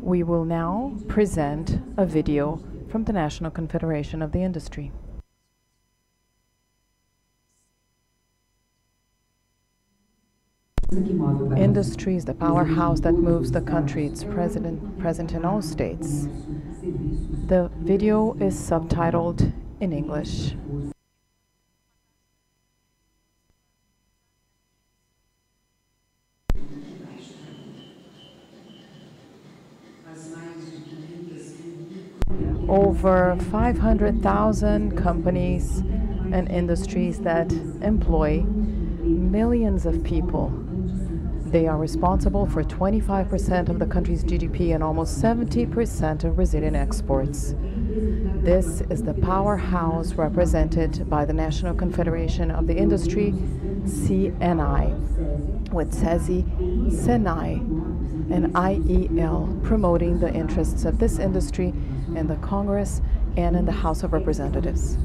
We will now present a video from the National Confederation of the Industry. Industry is the powerhouse that moves the country. It's present in all states. The video is subtitled in English. Over 500,000 companies and industries that employ millions of people. They are responsible for 25% of the country's GDP and almost 70% of Brazilian exports. This is the powerhouse represented by the National Confederation of the Industry, CNI, with SESI, SENAI, and IEL promoting the interests of this industry in the Congress and in the House of Representatives.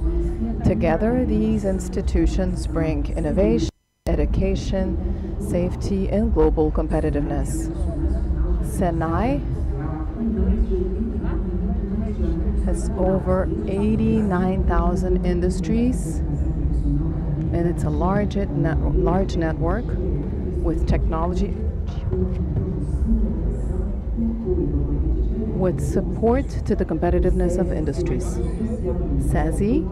Together, these institutions bring innovation, education, safety, and global competitiveness. SENAI has over 89,000 industries, and it's a large network with technology, with support to the competitiveness of industries. SESI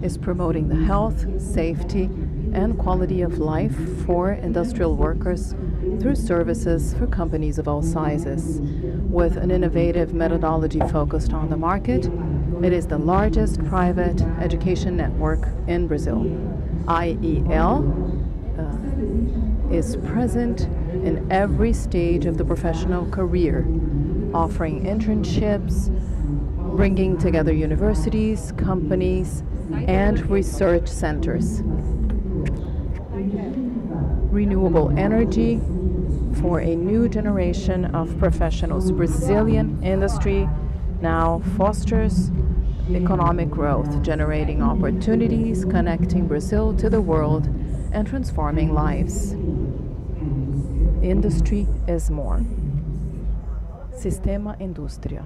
is promoting the health, safety, and quality of life for industrial workers through services for companies of all sizes. With an innovative methodology focused on the market, it is the largest private education network in Brazil. IEL is present in every stage of the professional career, offering internships, bringing together universities, companies, and research centers. Renewable energy for a new generation of professionals. Brazilian industry now fosters economic growth, generating opportunities, connecting Brazil to the world, and transforming lives. Industry is more. Sistema Indústria.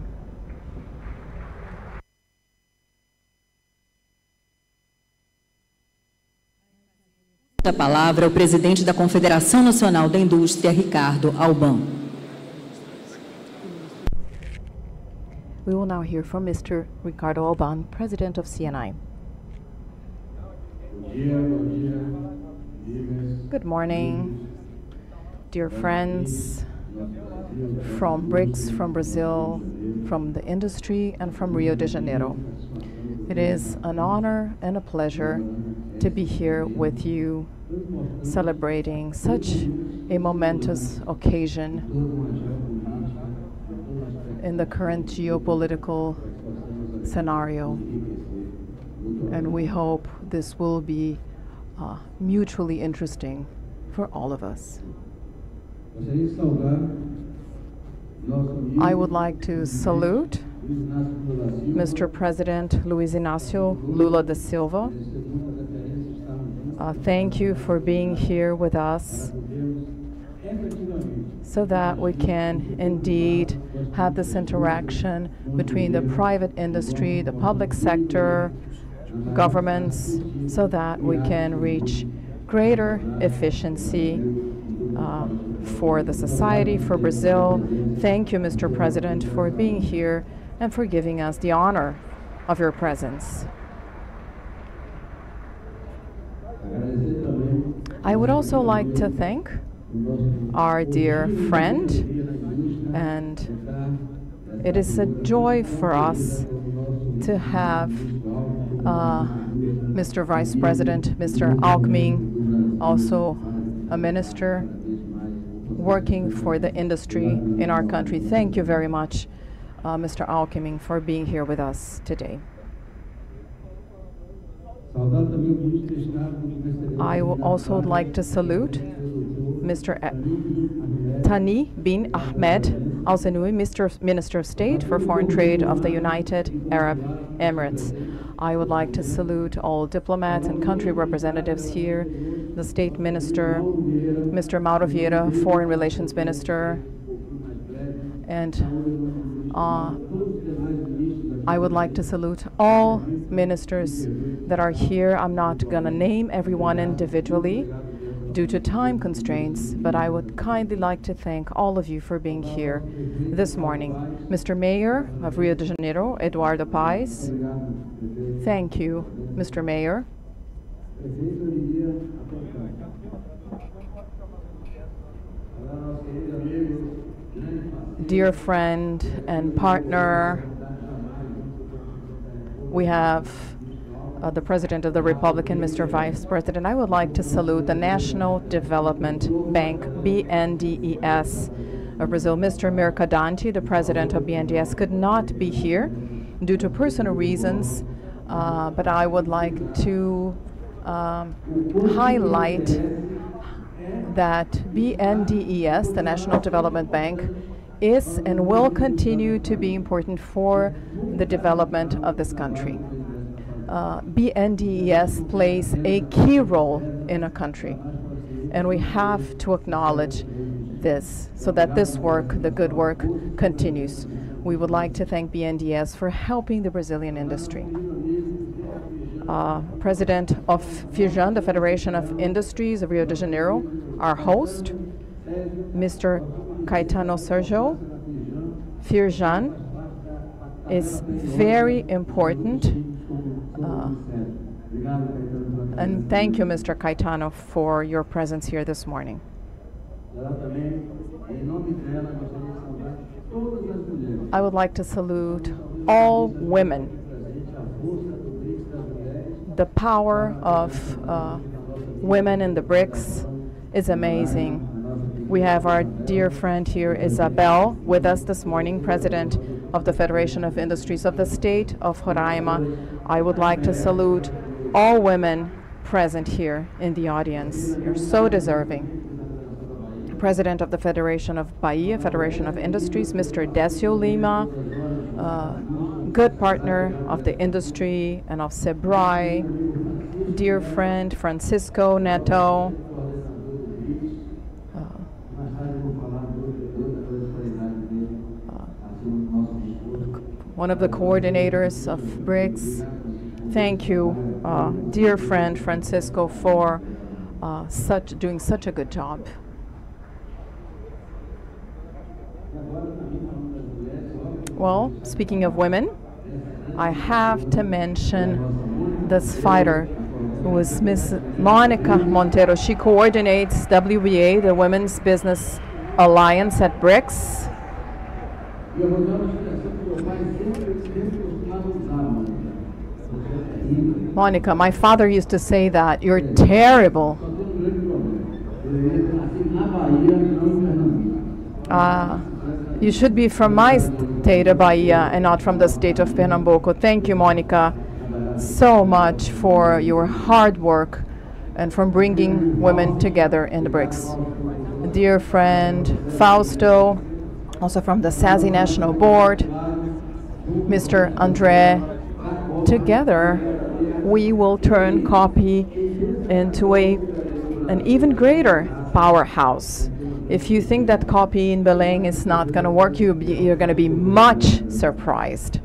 A palavra ao presidente da Confederação Nacional da Indústria, Ricardo Alban. We will now hear from Mr. Ricardo Alban, President of CNI. Good morning, dear friends from BRICS, from Brazil, from the industry, and from Rio de Janeiro. It is an honor and a pleasure to be here with you, celebrating such a momentous occasion in the current geopolitical scenario. And we hope this will be mutually interesting for all of us. I would like to salute Mr. President Luiz Inácio Lula da Silva. Thank you for being here with us so that we can indeed have this interaction between the private industry, the public sector, governments, so that we can reach greater efficiency for the society, for Brazil. Thank you, Mr. President, for being here and for giving us the honor of your presence. I would also like to thank our dear friend, and it is a joy for us to have Mr. Vice President, Mr. Alckmin, also a minister, working for the industry in our country. Thank you very much, Mr. Alckmin, for being here with us today. I would also like to salute Mr. Thani bin Ahmed Al-Zenoui, Minister of State for Foreign Trade of the United Arab Emirates. I would like to salute all diplomats and country representatives here, the State Minister, Mr. Mauro Vieira, Foreign Relations Minister, And I would like to salute all ministers that are here. I'm not going to name everyone individually due to time constraints, but I would kindly like to thank all of you for being here this morning. Mr. Mayor of Rio de Janeiro, Eduardo Paes. Thank you, Mr. Mayor. Dear friend and partner, we have the President of the Republic and Mr. Vice President. I would like to salute the National Development Bank, BNDES of Brazil. Mr. Mercadante, the President of BNDES, could not be here due to personal reasons, but I would like to highlight that BNDES, the National Development Bank, is and will continue to be important for the development of this country. BNDES plays a key role in a country, and we have to acknowledge this so that this work, the good work, continues. We would like to thank BNDES for helping the Brazilian industry. President of FIRJAN, the Federation of Industries of Rio de Janeiro, our host, Mr. Caetano Sergio. FIRJAN is very important. And thank you, Mr. Caetano, for your presence here this morning. I would like to salute all women. The power of women in the BRICS is amazing. We have our dear friend here, Isabel, with us this morning, President of the Federation of Industries of the State of Roraima. I would like to salute all women present here in the audience. You're so deserving. President of the Federation of Bahia, Federation of Industries, Mr. Décio Lima, good partner of the industry and of SEBRAE, dear friend Francisco Neto, one of the coordinators of BRICS. Thank you, dear friend Francisco, for doing such a good job. Well, speaking of women, I have to mention this fighter who was Miss Monica Monteiro. She coordinates WBA, the Women's Business Alliance at BRICS. Monica, my father used to say that you're terrible. You should be from my state of Bahia and not from the state of Pernambuco. Thank you, Monica, so much for your hard work and from bringing women together in the BRICS. Dear friend Fausto, also from the SASI National Board, Mr. André, together we will turn COPI into an even greater powerhouse. If you think that COPI in Belém is not going to work, you're going to be much surprised.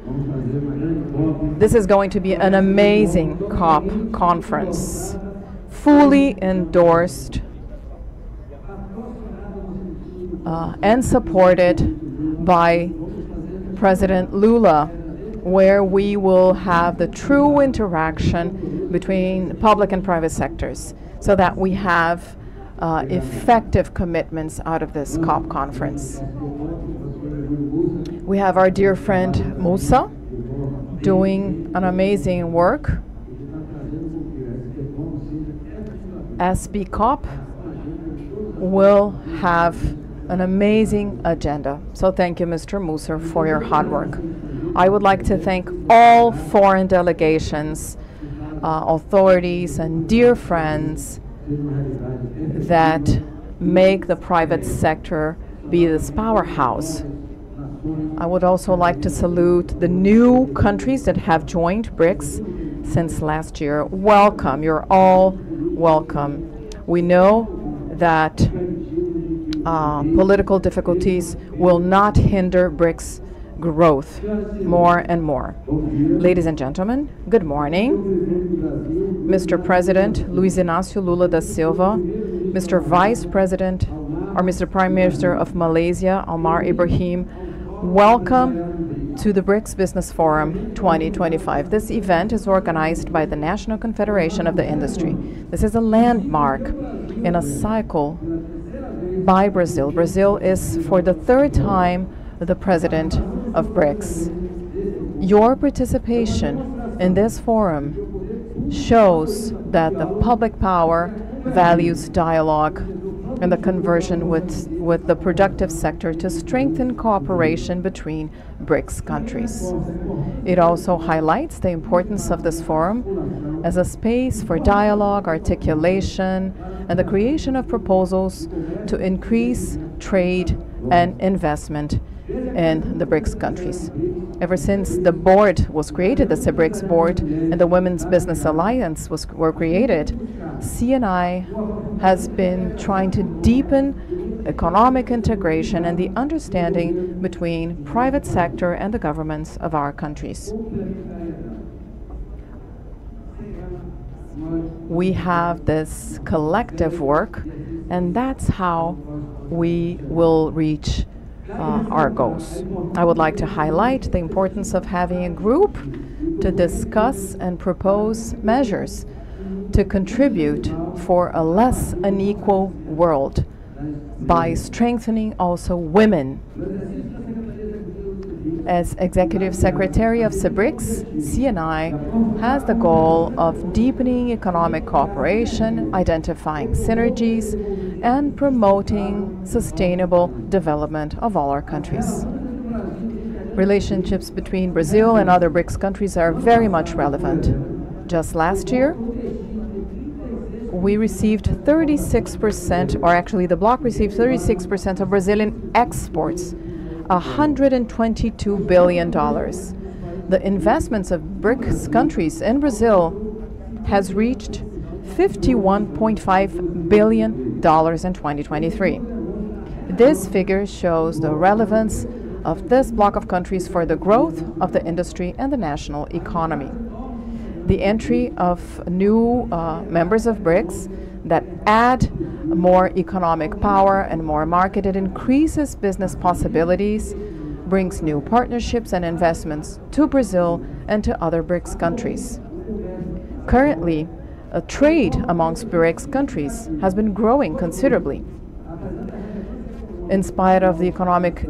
This is going to be an amazing COP conference, fully endorsed and supported by President Lula, where we will have the true interaction between public and private sectors so that we have effective commitments out of this COP conference. We have our dear friend Musa doing an amazing work. SB COP will have an amazing agenda. So thank you, Mr. Musa, for your hard work. I would like to thank all foreign delegations, authorities, and dear friends that make the private sector be this powerhouse. I would also like to salute the new countries that have joined BRICS since last year. Welcome, you're all welcome. We know that political difficulties will not hinder BRICS growth more and more. Ladies and gentlemen, good morning. Mr. President Luiz Inácio Lula da Silva, Mr. Vice President or Mr. Prime Minister of Malaysia, Anwar Ibrahim, welcome to the BRICS Business Forum 2025. This event is organized by the National Confederation of the Industry. This is a landmark in a cycle by Brazil. Brazil is, for the third time, the president of BRICS. Your participation in this forum shows that the public power values dialogue and the conversion with the productive sector to strengthen cooperation between BRICS countries. It also highlights the importance of this forum as a space for dialogue, articulation, and the creation of proposals to increase trade and investment in the BRICS countries. Ever since the board was created, the BRICS board and the Women's Business Alliance were created, CNI has been trying to deepen economic integration and the understanding between private sector and the governments of our countries. We have this collective work, and that's how we will reach our goals. I would like to highlight the importance of having a group to discuss and propose measures to contribute for a less unequal world by strengthening also women. As Executive Secretary of BRICS, CNI has the goal of deepening economic cooperation, identifying synergies, and promoting sustainable development of all our countries. Relationships between Brazil and other BRICS countries are very much relevant. Just last year, we received 36%, or actually the bloc received 36% of Brazilian exports, $122 billion. The investments of BRICS countries in Brazil has reached $51.5 billion in 2023. This figure shows the relevance of this bloc of countries for the growth of the industry and the national economy. The entry of new members of BRICS that add more economic power and more market, it increases business possibilities, brings new partnerships and investments to Brazil and to other BRICS countries. Currently, a trade amongst BRICS countries has been growing considerably. In spite of the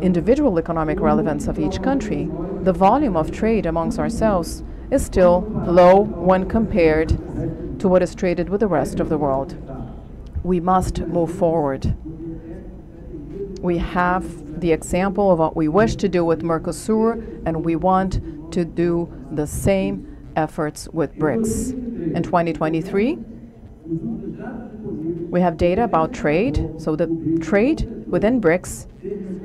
individual economic relevance of each country, the volume of trade amongst ourselves is still low when compared to what is traded with the rest of the world. We must move forward. We have the example of what we wish to do with Mercosur, and we want to do the same efforts with BRICS. In 2023, we have data about trade. So the trade within BRICS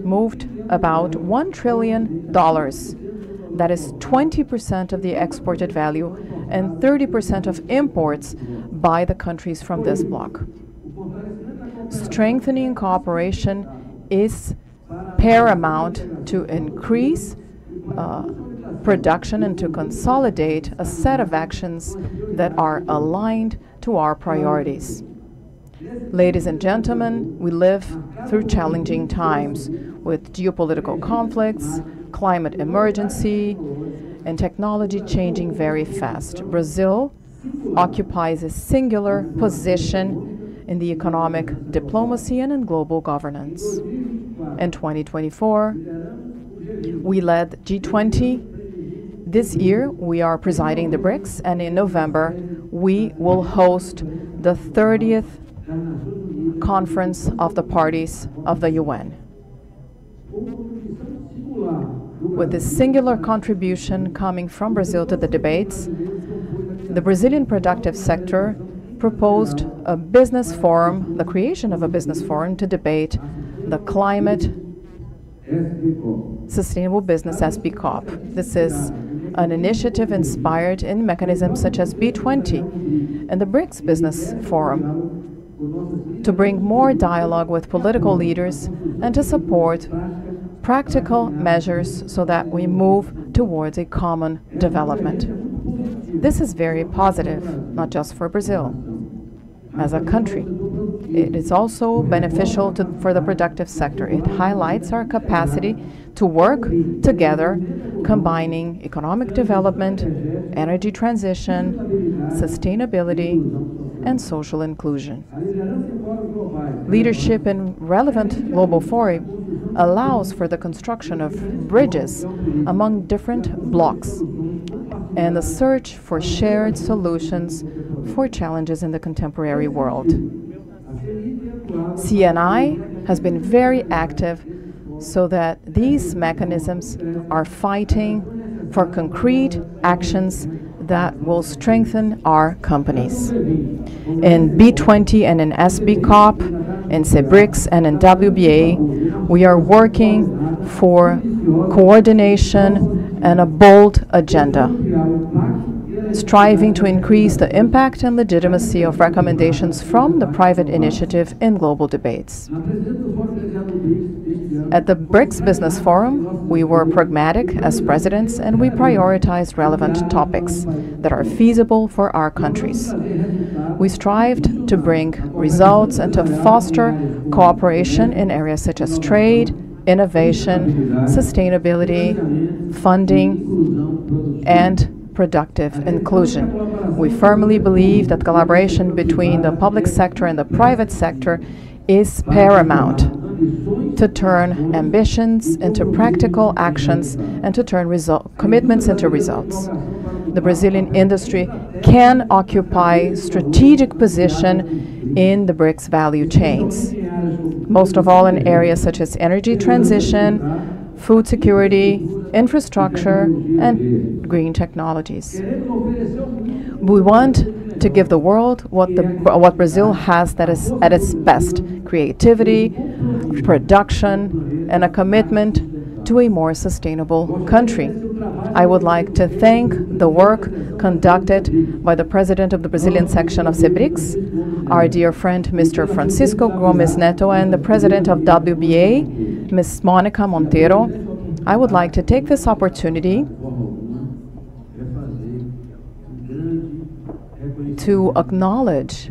moved about $1 trillion. That is 20% of the exported value and 30% of imports by the countries from this bloc. Strengthening cooperation is paramount to increase production and to consolidate a set of actions that are aligned to our priorities. Ladies and gentlemen, we live through challenging times with geopolitical conflicts, climate emergency, and technology changing very fast. Brazil occupies a singular position in the economic diplomacy and in global governance. In 2024, we led G20. This year, we are presiding the BRICS, and in November, we will host the 30th Conference of the Parties of the UN. With this singular contribution coming from Brazil to the debates, the Brazilian productive sector proposed a business forum, the creation of a business forum to debate the climate sustainable business as BCOP. This is an initiative inspired in mechanisms such as B20 and the BRICS Business Forum. to bring more dialogue with political leaders and to support practical measures so that we move towards a common development. This is very positive, not just for Brazil as a country. It is also beneficial for the productive sector. It highlights our capacity to work together, combining economic development, energy transition, sustainability, and social inclusion. Leadership in relevant global fora allows for the construction of bridges among different blocs and the search for shared solutions for challenges in the contemporary world. CNI has been very active so that these mechanisms are fighting for concrete actions that will strengthen our companies. In B20 and in SBCOP, in BRICS and in WBA, we are working for coordination and a bold agenda, striving to increase the impact and legitimacy of recommendations from the private initiative in global debates. At the BRICS Business Forum, we were pragmatic as presidents and we prioritized relevant topics that are feasible for our countries. We strived to bring results and to foster cooperation in areas such as trade, innovation, sustainability, funding, and productive inclusion. We firmly believe that collaboration between the public sector and the private sector is paramount to turn ambitions into practical actions and to turn commitments into results. The Brazilian industry can occupy strategic position in the BRICS value chains, most of all in areas such as energy transition, food security, infrastructure, and green technologies. We want to give the world what Brazil has that is at its best: creativity, production, and a commitment to a more sustainable country. I would like to thank the work conducted by the president of the Brazilian section of BRICS, our dear friend Mr. Francisco Gomes Neto, and the president of WBA, Ms. Monica Monteiro. I would like to take this opportunity to acknowledge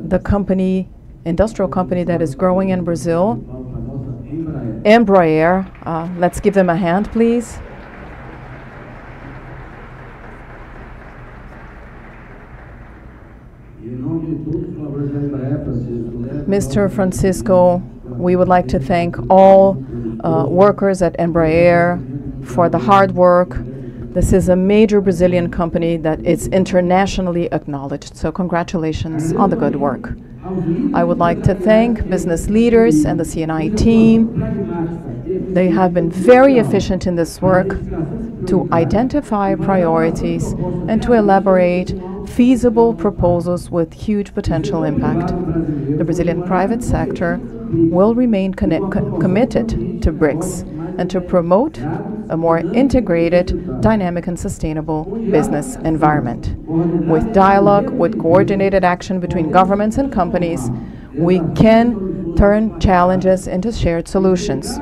the industrial company that is growing in Brazil, Embraer. Let's give them a hand, please. Mr. Francisco, we would like to thank all workers at Embraer for the hard work. This is a major Brazilian company that is internationally acknowledged, so congratulations on the good work. I would like to thank business leaders and the CNI team. They have been very efficient in this work to identify priorities and to elaborate feasible proposals with huge potential impact. The Brazilian private sector will remain committed to BRICS and to promote a more integrated, dynamic, and sustainable business environment. With dialogue, with coordinated action between governments and companies, we can turn challenges into shared solutions.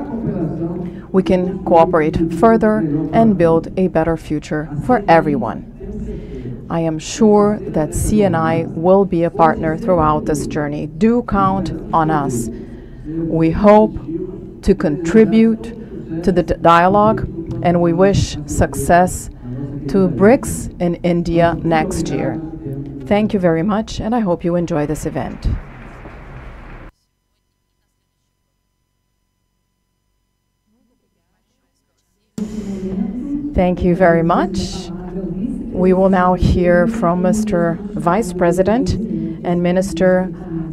We can cooperate further and build a better future for everyone. I am sure that CNI will be a partner throughout this journey. Do count on us. We hope to contribute to the dialogue, and we wish success to BRICS in India next year. Thank you very much, and I hope you enjoy this event. Thank you very much. We will now hear from Mr. Vice President and Minister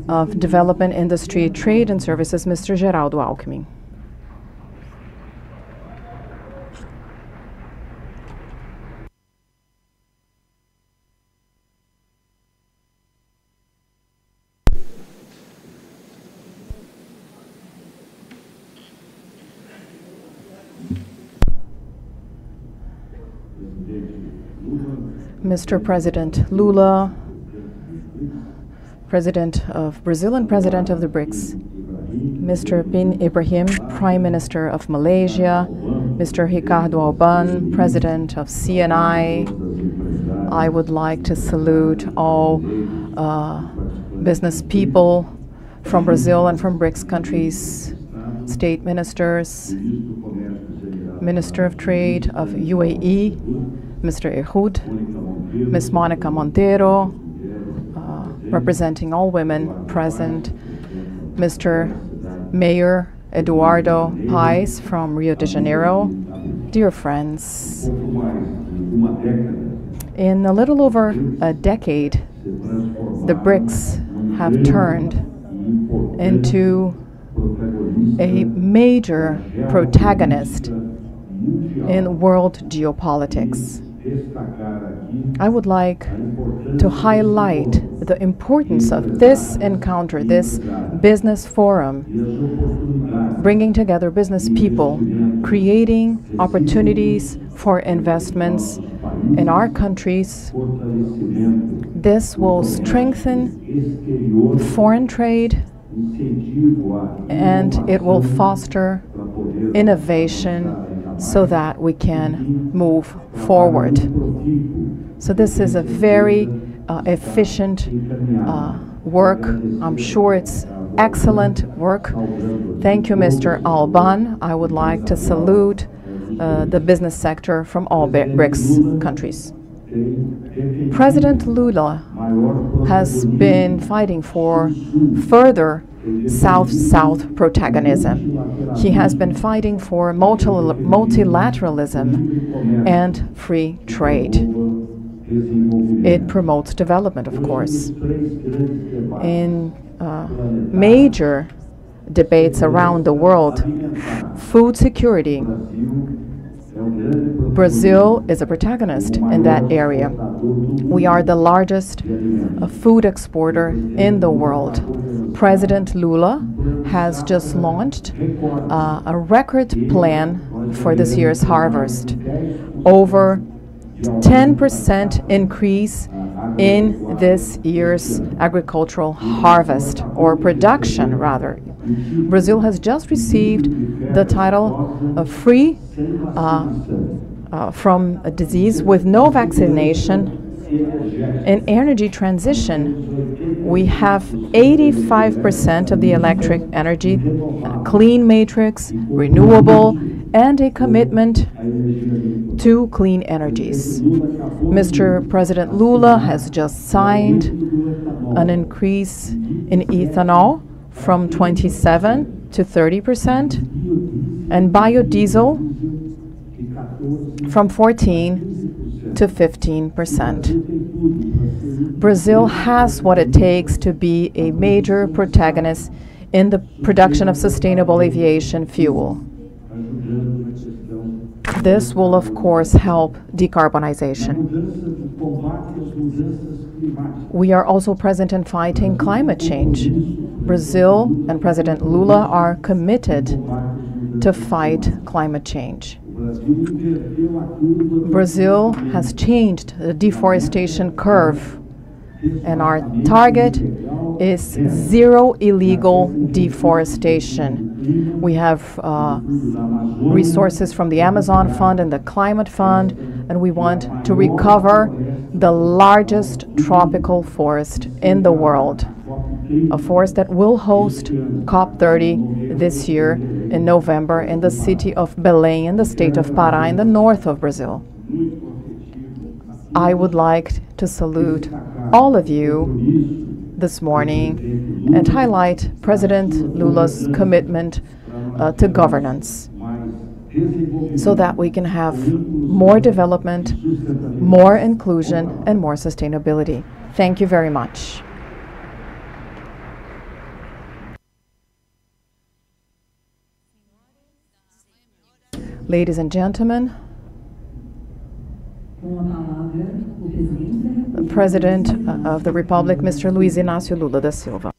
of Development, Industry, Trade and Services, Mr. Geraldo Alckmin. Mr. President Lula, President of Brazil and President of the BRICS, Mr. Bin Ibrahim, Prime Minister of Malaysia, Mr. Ricardo Alban, President of CNI. I would like to salute all business people from Brazil and from BRICS countries, state ministers, Minister of Trade of UAE, Mr. Ehud, Ms. Monica Monteiro, representing all women present, Mr. Mayor Eduardo Paes from Rio de Janeiro. Dear friends, in a little over a decade, the BRICS have turned into a major protagonist in world geopolitics. I would like to highlight the importance of this encounter, this business forum, bringing together business people, creating opportunities for investments in our countries. This will strengthen foreign trade and it will foster innovation so that we can move forward. So this is a very efficient work. I'm sure it's excellent work. Thank you, Mr. Alban. I would like to salute the business sector from all BRICS countries. President Lula has been fighting for further South-South protagonism. He has been fighting for multilateralism and free trade. It promotes development, of course. In major debates around the world, food security, Brazil is a protagonist in that area. We are the largest food exporter in the world. President Lula has just launched a record plan for this year's harvest. Over 10% increase in this year's agricultural harvest, or production rather. Brazil has just received the title of free from a disease with no vaccination. In energy transition, we have 85% of the electric energy, clean matrix, renewable, and a commitment to clean energies. Mr. President Lula has just signed an increase in ethanol from 27 to 30%, and biodiesel from 14 to 15%. Brazil has what it takes to be a major protagonist in the production of sustainable aviation fuel. This will, of course, help decarbonization. We are also present in fighting climate change. Brazil and President Lula are committed to fight climate change. Brazil has changed the deforestation curve, and our target is zero illegal deforestation. We have resources from the Amazon Fund and the Climate Fund, and we want to recover the largest tropical forest in the world, a forest that will host COP30 this year in November in the city of Belém in the state of Pará in the north of Brazil. I would like to salute all of you this morning and highlight President Lula's commitment to governance so that we can have more development, more inclusion, and more sustainability. Thank you very much. Ladies and gentlemen, the President of the Republic, Mr. Luiz Inácio Lula da Silva.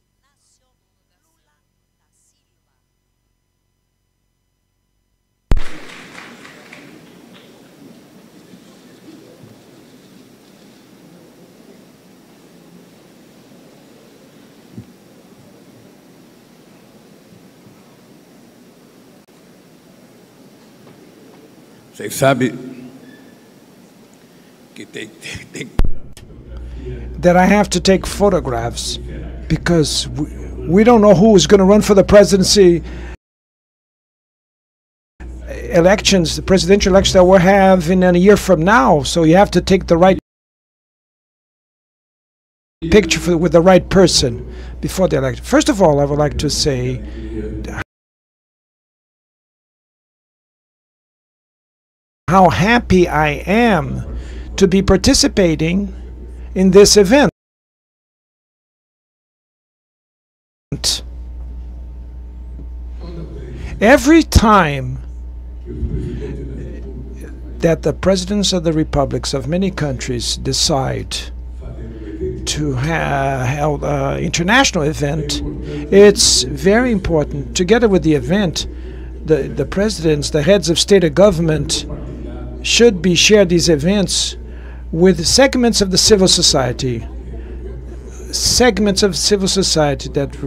Vocês sabem que that I have to take photographs because we don't know who is going to run for the presidency elections, the presidential elections that we'll have in a year from now. So you have to take the right picture with the right person before the election. First of all, I would like to say how happy I am to be participating in this event. Every time that the presidents of the republics of many countries decide to hold an international event, it's very important. Together with the event, the presidents, the heads of state and government should be share these events with segments of the civil society, that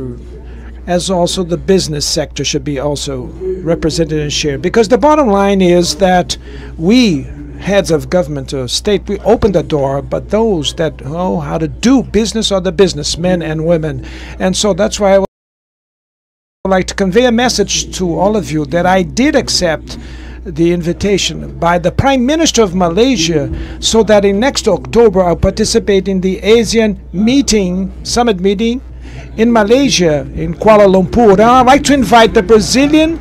as also the business sector should be also represented and shared. Because the bottom line is that we, heads of government or state, we open the door, but those that know how to do business are the businessmen and women. And so that's why I would like to convey a message to all of you that I did accept the invitation by the Prime Minister of Malaysia, so that in next October I'll participate in the ASEAN summit meeting in Malaysia, in Kuala Lumpur. And I'd like to invite the Brazilian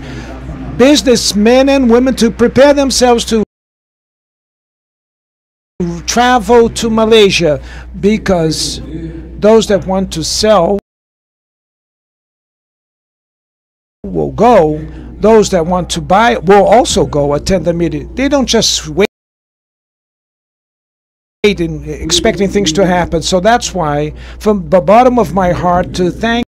businessmen and women to prepare themselves to travel to Malaysia, because those that want to sell will go. Those that want to buy will also go attend the meeting. They don't just wait and expecting things to happen. So that's why, from the bottom of my heart, to thank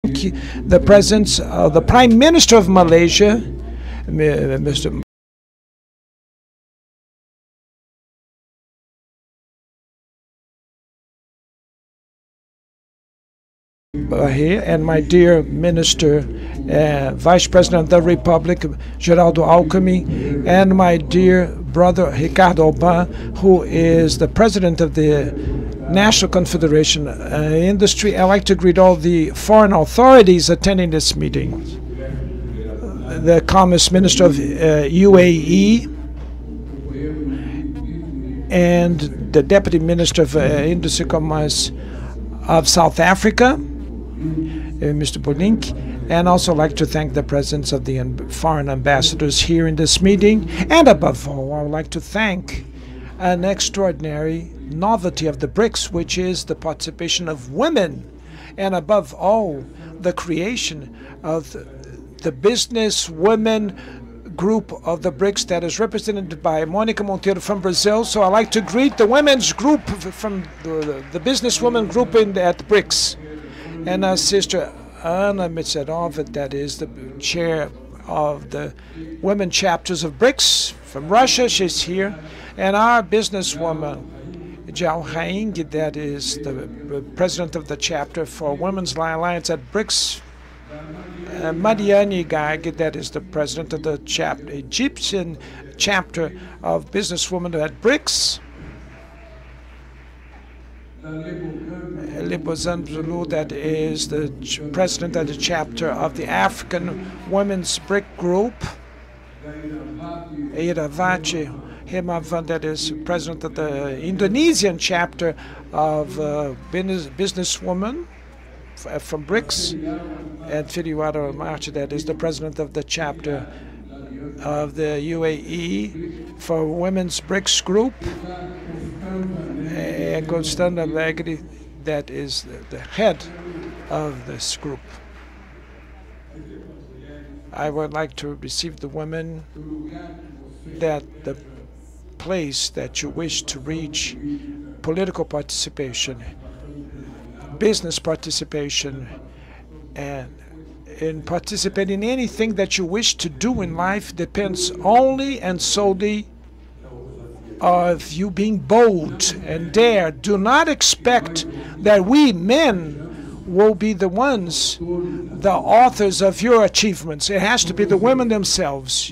the presence of the Prime Minister of Malaysia, Mr. Here, and my dear Minister, Vice President of the Republic, Geraldo Alckmin, and my dear brother Ricardo Alban, who is the President of the National Confederation Industry. I'd like to greet all the foreign authorities attending this meeting. The Commerce Minister of UAE, and the Deputy Minister of Industry and Commerce of South Africa, Mr. Bolink, and also like to thank the presence of the foreign ambassadors here in this meeting. And above all, I would like to thank an extraordinary novelty of the BRICS, which is the participation of women, and above all, the creation of the business women group of the BRICS that is represented by Monica Monteiro from Brazil. So I'd like to greet the women's group from the businesswoman group at BRICS. And our sister Anna Mitsadova, that is the chair of the women chapters of BRICS from Russia, she's here. And our businesswoman, Jiao Haing, that is the president of the chapter for Women's Alliance at BRICS. Mariani Gag, that is the president of the Egyptian chapter of businesswomen at BRICS. Libozan, that is the president of the chapter of the African Women's BRIC Group. Iravachi Hemavan, that is president of the Indonesian chapter of businesswomen from BRICS. And Firiwara Marchi, that is the president of the chapter of the UAE for Women's BRICS Group. And Constanta Legri, that is the head of this group. I would like to receive the women that the place that you wish to reach, political participation, business participation, and in participating in anything that you wish to do in life depends only and solely of you being bold and dare. Do not expect that we men will be the ones, the authors of your achievements. It has to be the women themselves.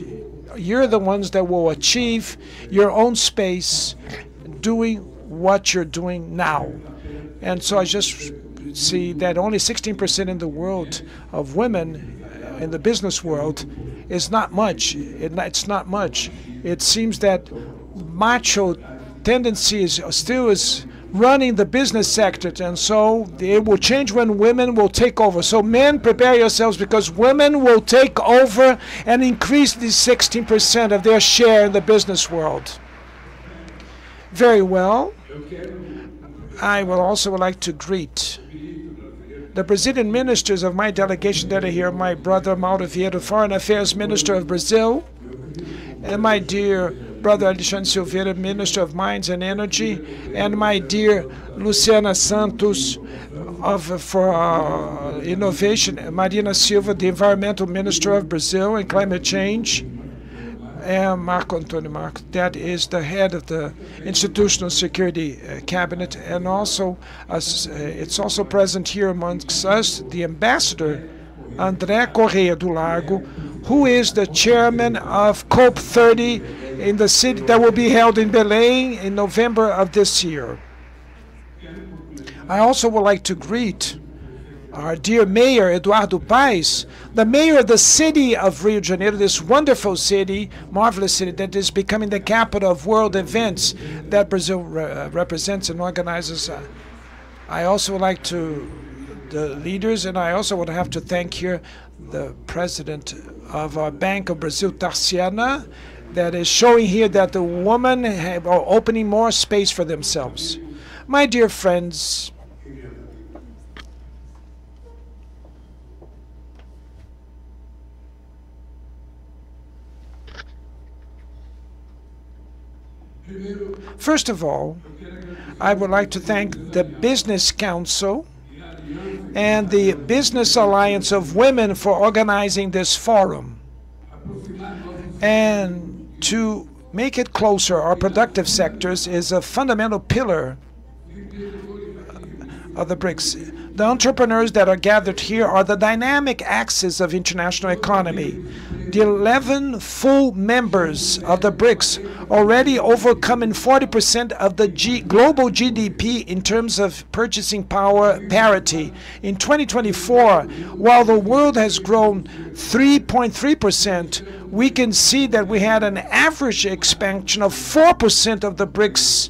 You're the ones that will achieve your own space doing what you're doing now. And so I just see that only 16% in the world of women in the business world is not much. It's not much. It seems that macho tendency still is running the business sector, and so it will change when women will take over. So men, prepare yourselves, because women will take over and increase the 16% of their share in the business world. Very well. I will also like to greet the Brazilian ministers of my delegation that are here, my brother Mauro Vieira, Foreign Affairs Minister of Brazil, and my dear brother Alexandre Silveira, Minister of Mines and Energy, and my dear Luciana Santos for Innovation, Marina Silva, the Environmental Minister of Brazil and Climate Change, and Marco Antonio Marco, that is the head of the Institutional Security Cabinet, and also it's also present here amongst us the Ambassador André Correia do Lago, who is the chairman of COP30 in the city that will be held in Belém in November of this year. I also would like to greet our dear Mayor Eduardo Paes, the mayor of the city of Rio de Janeiro, this wonderful city, marvelous city that is becoming the capital of world events that Brazil represents and organizes. I also would like to the leaders, and I also would have to thank here the president of our Bank of Brazil, Tarciana, that is showing here that the women are opening more space for themselves. My dear friends, first of all, I would like to thank the Business Council and the Business Alliance of Women for organizing this forum. And to make it closer, our productive sectors is a fundamental pillar of the BRICS. The entrepreneurs that are gathered here are the dynamic axis of international economy. The 11 full members of the BRICS already overcoming 40% of the global GDP in terms of purchasing power parity. In 2024, while the world has grown 3.3%, we can see that we had an average expansion of 4% of the BRICS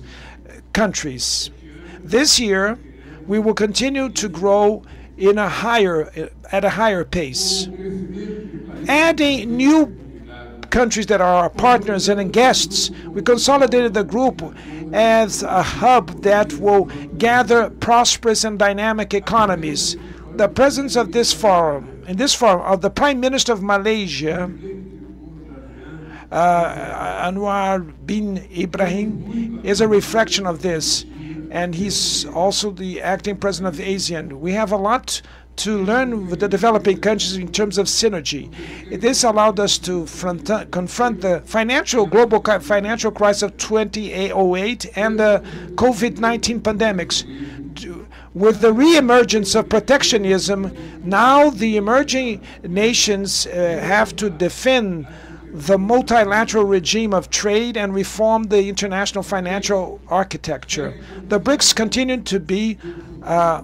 countries. This year, we will continue to grow at a higher pace. Adding new countries that are our partners and guests, we consolidated the group as a hub that will gather prosperous and dynamic economies. The presence of this forum, of the Prime Minister of Malaysia, Anwar bin Ibrahim, is a reflection of this. And he's also the acting president of ASEAN. We have a lot to learn with the developing countries in terms of synergy. This allowed us to confront the global financial crisis of 2008 and the COVID-19 pandemics. With the re-emergence of protectionism, now the emerging nations have to defend the multilateral regime of trade and reform the international financial architecture. The BRICS continue to be the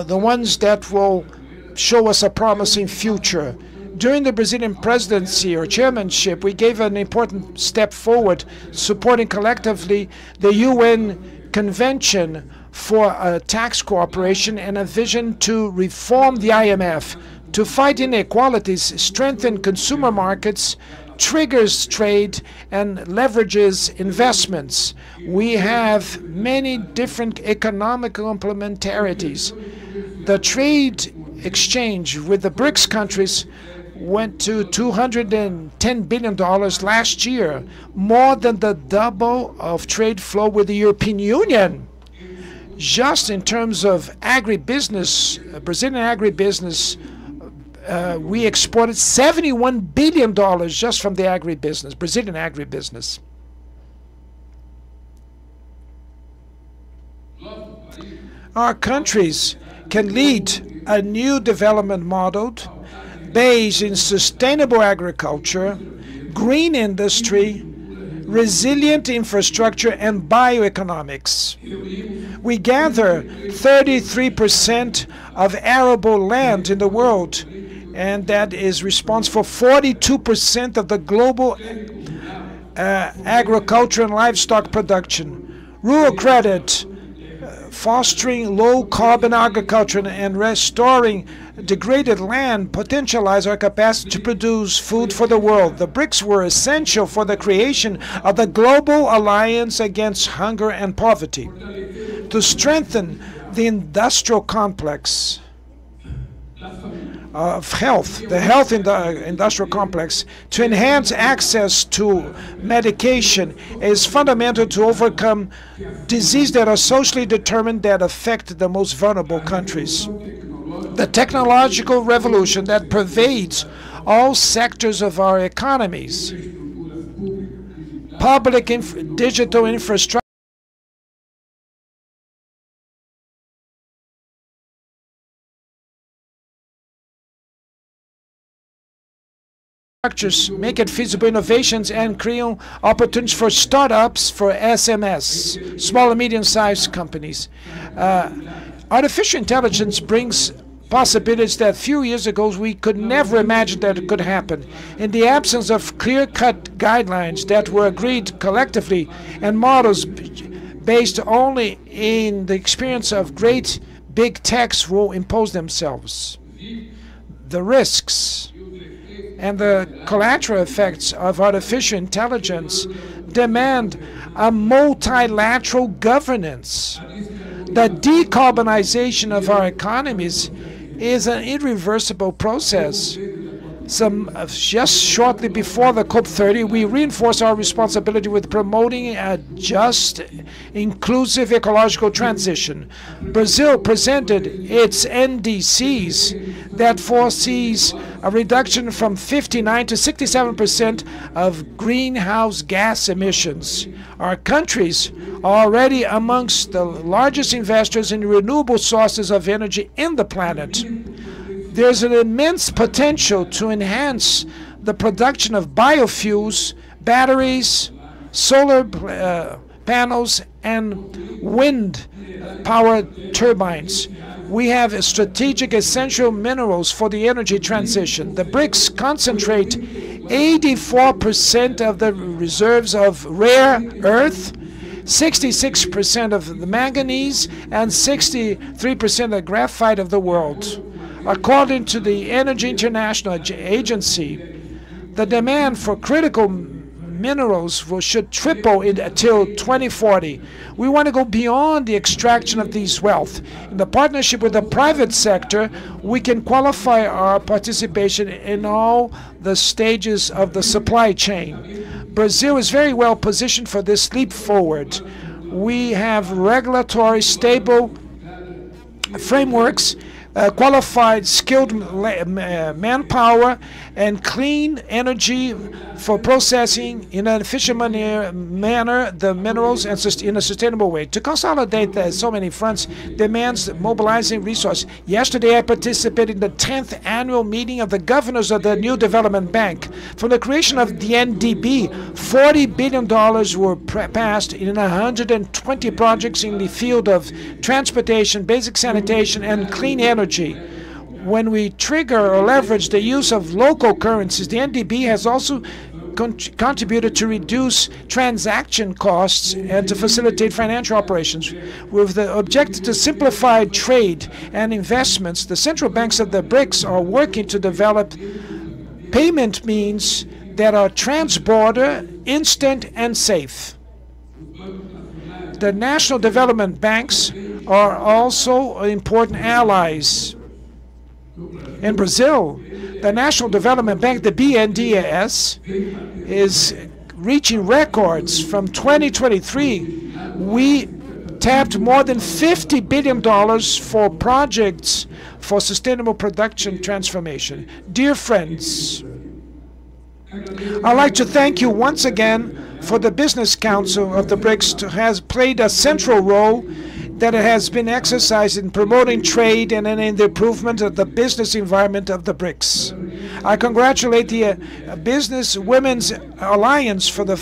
ones that will show us a promising future. During the Brazilian presidency or chairmanship, we gave an important step forward, supporting collectively the UN Convention for Tax Cooperation and a vision to reform the IMF, to fight inequalities, strengthen consumer markets, triggers trade, and leverages investments. We have many different economic complementarities. The trade exchange with the BRICS countries went to $210 billion last year, more than the double of trade flow with the European Union. Just in terms of agribusiness, Brazilian agribusiness, we exported $71 billion just from the agribusiness, Brazilian agribusiness. Our countries can lead a new development model based in sustainable agriculture, green industry, resilient infrastructure, and bioeconomics. We gather 33% of arable land in the world, and that is responsible for 42% of the global agriculture and livestock production. Rural credit, fostering low-carbon agriculture and restoring degraded land potentialize our capacity to produce food for the world. The BRICS were essential for the creation of the Global Alliance Against Hunger and Poverty, to strengthen the industrial complex of health, the health industrial complex, to enhance access to medication is fundamental to overcome diseases that are socially determined that affect the most vulnerable countries. The technological revolution that pervades all sectors of our economies, public digital infrastructure, make it feasible innovations and create opportunities for startups, for SMS, small and medium-sized companies. Artificial intelligence brings possibilities that a few years ago we could never imagine that it could happen. In the absence of clear-cut guidelines that were agreed collectively and models based only in the experience of great big techs will impose themselves. The risks and the collateral effects of artificial intelligence demand a multilateral governance. The decarbonization of our economies is an irreversible process. Just shortly before the COP30, we reinforced our responsibility with promoting a just, inclusive ecological transition. Brazil presented its NDCs that foresees a reduction from 59% to 67% of greenhouse gas emissions. Our countries are already amongst the largest investors in renewable sources of energy in the planet. There's an immense potential to enhance the production of biofuels, batteries, solar panels, and wind power turbines. We have strategic essential minerals for the energy transition. The BRICS concentrate 84% of the reserves of rare earth, 66% of the manganese, and 63% of the graphite of the world. According to the Energy International Agency, the demand for critical minerals should triple until 2040. We want to go beyond the extraction of these wealth. In the partnership with the private sector, we can qualify our participation in all the stages of the supply chain. Brazil is very well positioned for this leap forward. We have regulatory stable frameworks, qualified, skilled manpower, and clean energy for processing in an efficient manner the minerals and in a sustainable way. To consolidate so many fronts demands mobilizing resources. Yesterday I participated in the 10th annual meeting of the governors of the new development bank. From the creation of the NDB, $40 billion were passed in 120 projects in the field of transportation, basic sanitation, and clean energy. When we trigger or leverage the use of local currencies, the NDB has also contributed to reduce transaction costs and to facilitate financial operations. With the objective to simplify trade and investments, the central banks of the BRICS are working to develop payment means that are trans-border, instant, and safe. The national development banks are also important allies. In Brazil, the National Development Bank, the BNDES, is reaching records. From 2023, we tapped more than $50 billion for projects for sustainable production transformation. Dear friends, I'd like to thank you once again for the Business Council of the BRICS has played a central role that it has been exercised in promoting trade and in the improvement of the business environment of the BRICS. I congratulate the Business Women's Alliance for their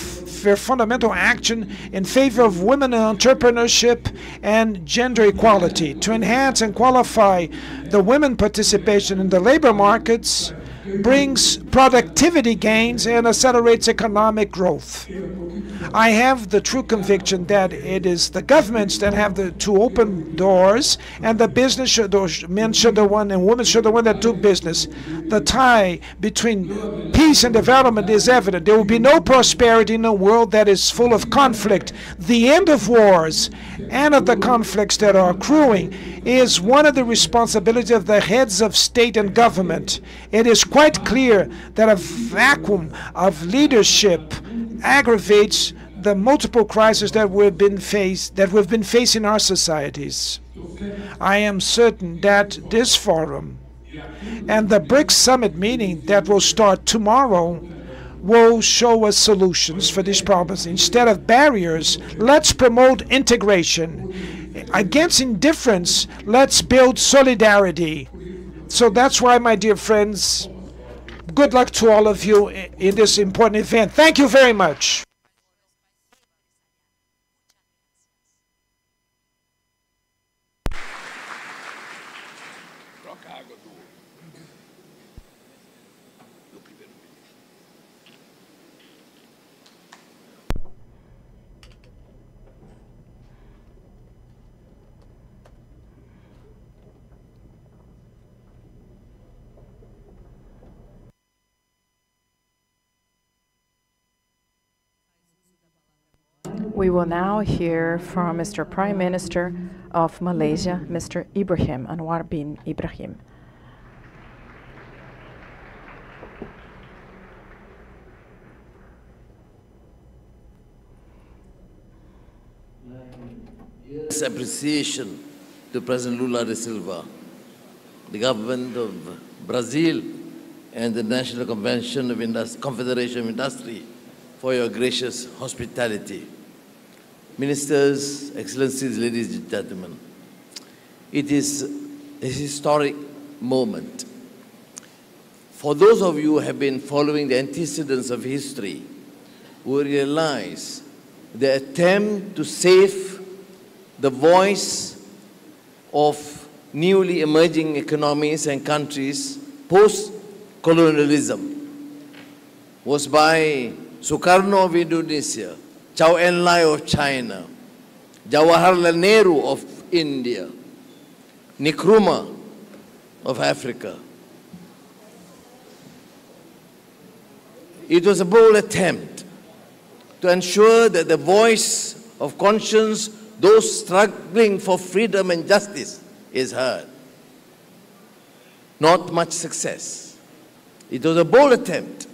fundamental action in favor of women entrepreneurship and gender equality to enhance and qualify the women participation in the labor markets, brings productivity gains and accelerates economic growth. I have the true conviction that it is the governments that have to open doors, and the business men should the one and women should the one that do business. The tie between peace and development is evident. There will be no prosperity in a world that is full of conflict. The end of wars and of the conflicts that are accruing is one of the responsibilities of the heads of state and government. It is quite clear that a vacuum of leadership aggravates the multiple crises that we've been facing our societies. I am certain that this forum and the BRICS summit meeting that will start tomorrow will show us solutions for these problems. Instead of barriers, let's promote integration. Against indifference, let's build solidarity. So that's why, my dear friends, good luck to all of you in this important event. Thank you very much. We will now hear from Mr. Prime Minister of Malaysia, Mr. Ibrahim, Anwar bin Ibrahim. Appreciation to President Lula da Silva, the government of Brazil, and the National Convention of Confederation of Industry for your gracious hospitality. Ministers, Excellencies, ladies and gentlemen, it is a historic moment. For those of you who have been following the antecedents of history, will realize the attempt to save the voice of newly emerging economies and countries post-colonialism was by Sukarno of Indonesia, Chow En-lai of China, Jawaharlal Nehru of India, Nkrumah of Africa. It was a bold attempt to ensure that the voice of conscience, those struggling for freedom and justice, is heard. Not much success. It was a bold attempt.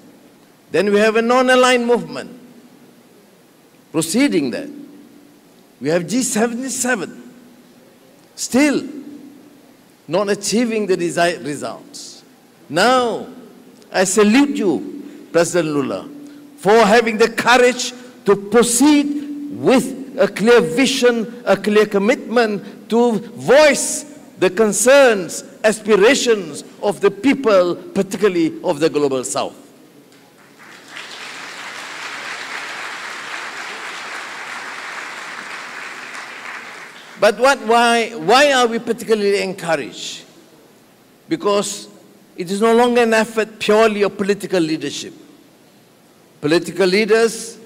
Then we have a non-aligned movement proceeding that. We have G77 still not achieving the desired results. Now, I salute you, President Lula, for having the courage to proceed with a clear vision, a clear commitment to voice the concerns, aspirations of the people, particularly of the Global South. But why are we particularly encouraged? Because it is no longer an effort purely of political leadership. Political leaders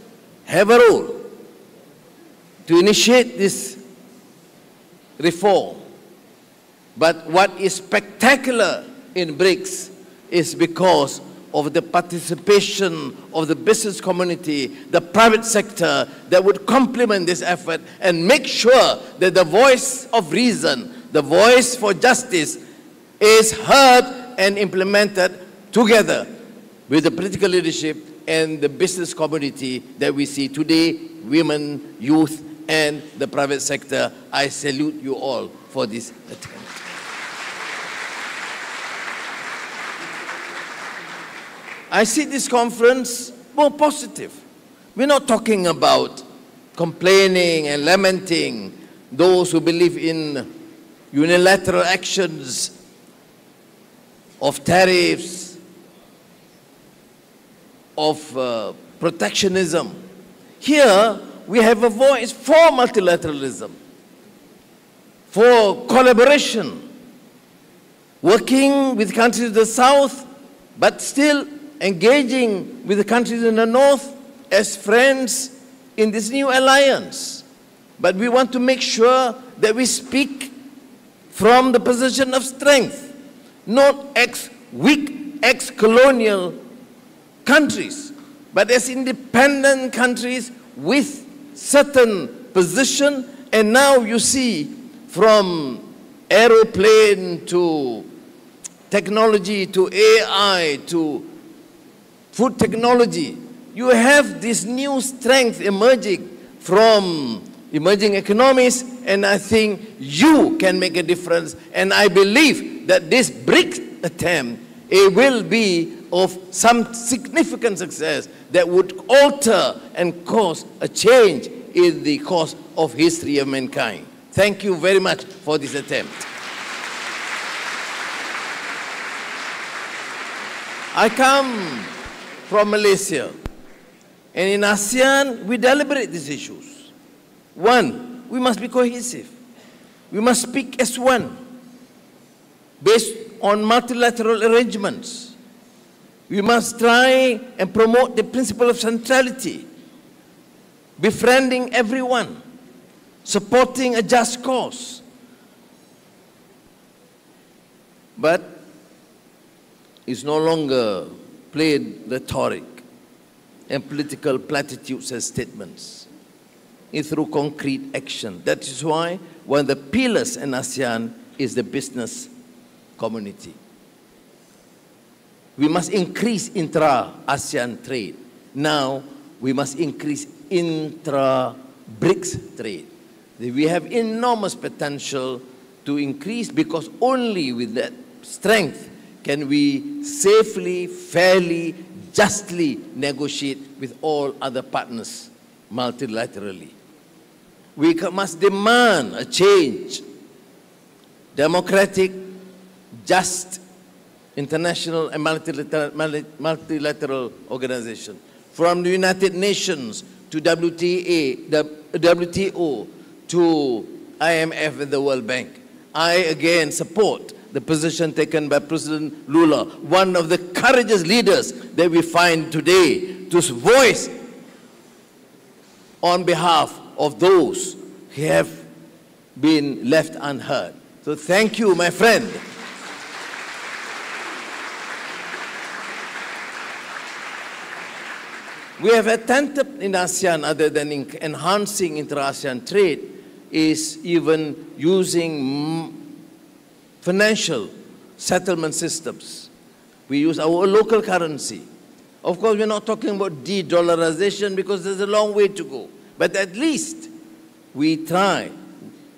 have a role to initiate this reform. But what is spectacular in BRICS is because of the participation of the business community, the private sector, that would complement this effort and make sure that the voice of reason, the voice for justice, is heard and implemented together with the political leadership and the business community that we see today, women, youth, and the private sector. I salute you all for this attempt. I see this conference more positive. We're not talking about complaining and lamenting. those who believe in unilateral actions of tariffs, of protectionism. Here, we have a voice for multilateralism, for collaboration, working with countries in the south, but still engaging with the countries in the north as friends in this new alliance. But we want to make sure that we speak from the position of strength, not weak ex-colonial countries, but as independent countries with certain position. And now you see, from aeroplane to technology to AI to food technology, you have this new strength emerging from emerging economies, and I think you can make a difference. And I believe that this BRICS attempt, it will be of some significant success that would alter and cause a change in the course of history of mankind. Thank you very much for this attempt. I come from Malaysia, and in ASEAN, we deliberate these issues. One, we must be cohesive. We must speak as one, based on multilateral arrangements. We must try and promote the principle of centrality, befriending everyone, supporting a just cause. But it's no longer plain rhetoric and political platitudes and statements. It's through concrete action. That is why one of the pillars in ASEAN is the business community. We must increase intra-ASEAN trade. Now, we must increase intra-BRICS trade. We have enormous potential to increase, because only with that strength can we safely, fairly, justly negotiate with all other partners multilaterally. We must demand a change, democratic, just, international and multilateral organization. From the United Nations to WTO to IMF and the World Bank. I again support the position taken by President Lula, one of the courageous leaders that we find today, to voice on behalf of those who have been left unheard. So thank you, my friend. We have attempted in ASEAN, other than enhancing inter-ASEAN trade, is even using financial settlement systems. We use our local currency. Of course, we're not talking about de-dollarization, because there's a long way to go. But at least we try,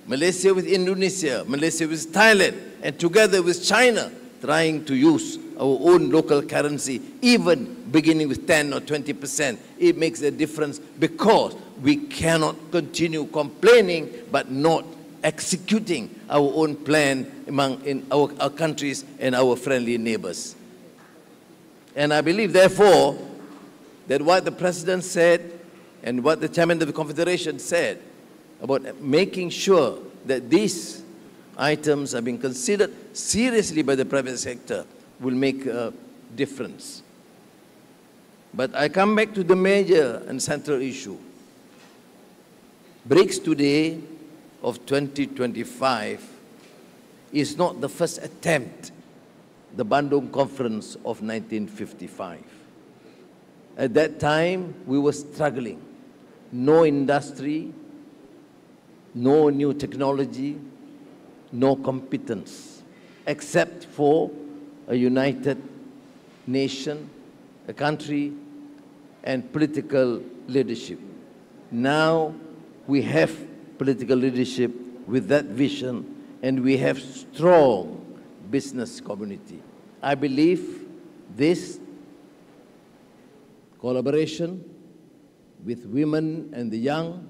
Malaysia with Indonesia, Malaysia with Thailand, and together with China, trying to use our own local currency, even beginning with 10 or 20%. It makes a difference, because we cannot continue complaining but not executing our own plan in our countries and our friendly neighbors. And I believe, therefore, that what the President said and what the Chairman of the Confederation said about making sure that these items are being considered seriously by the private sector will make a difference. But I come back to the major and central issue. BRICS today of 2025 is not the first attempt, the Bandung Conference of 1955. At that time, we were struggling. No industry, no new technology, no competence, except for a united nation, a country, and political leadership. Now we have political leadership with that vision, and we have strong business community. I believe this collaboration with women and the young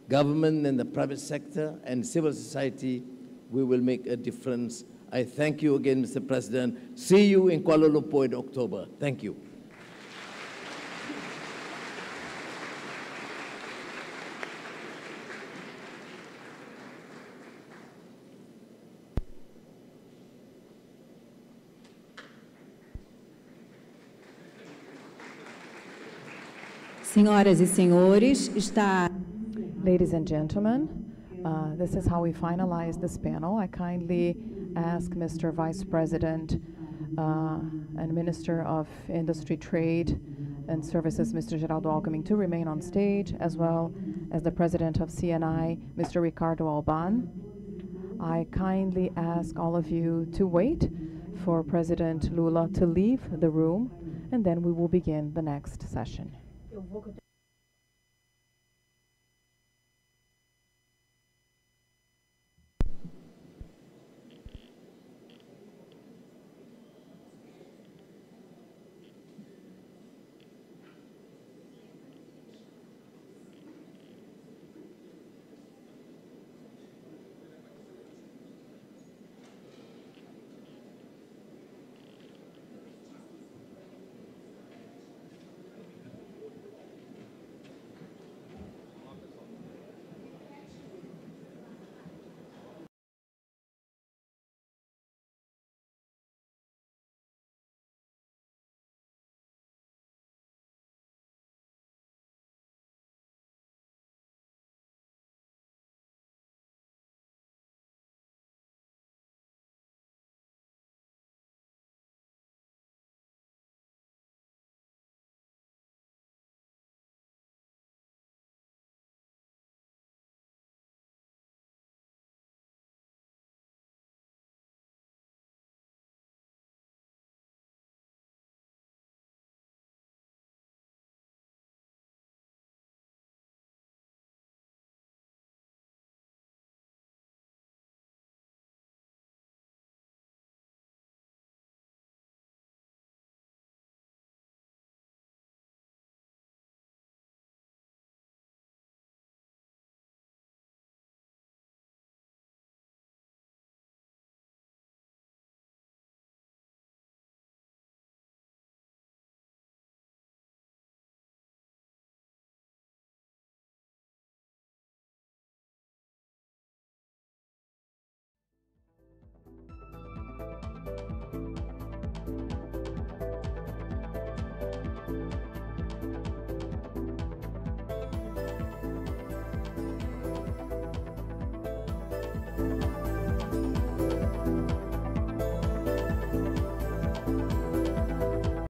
government and the private sector and civil society, we will make a difference. I thank you again, Mr. President. See you in Kuala Lumpur in October. Thank you. Senhoras e senhores, está... Ladies and gentlemen, this is how we finalize this panel. I kindly ask Mr. Vice President and Minister of Industry, Trade and Services, Mr. Geraldo Alckmin, to remain on stage, as well as the President of CNI, Mr. Ricardo Alban. I kindly ask all of you to wait for President Lula to leave the room, and then we will begin the next session.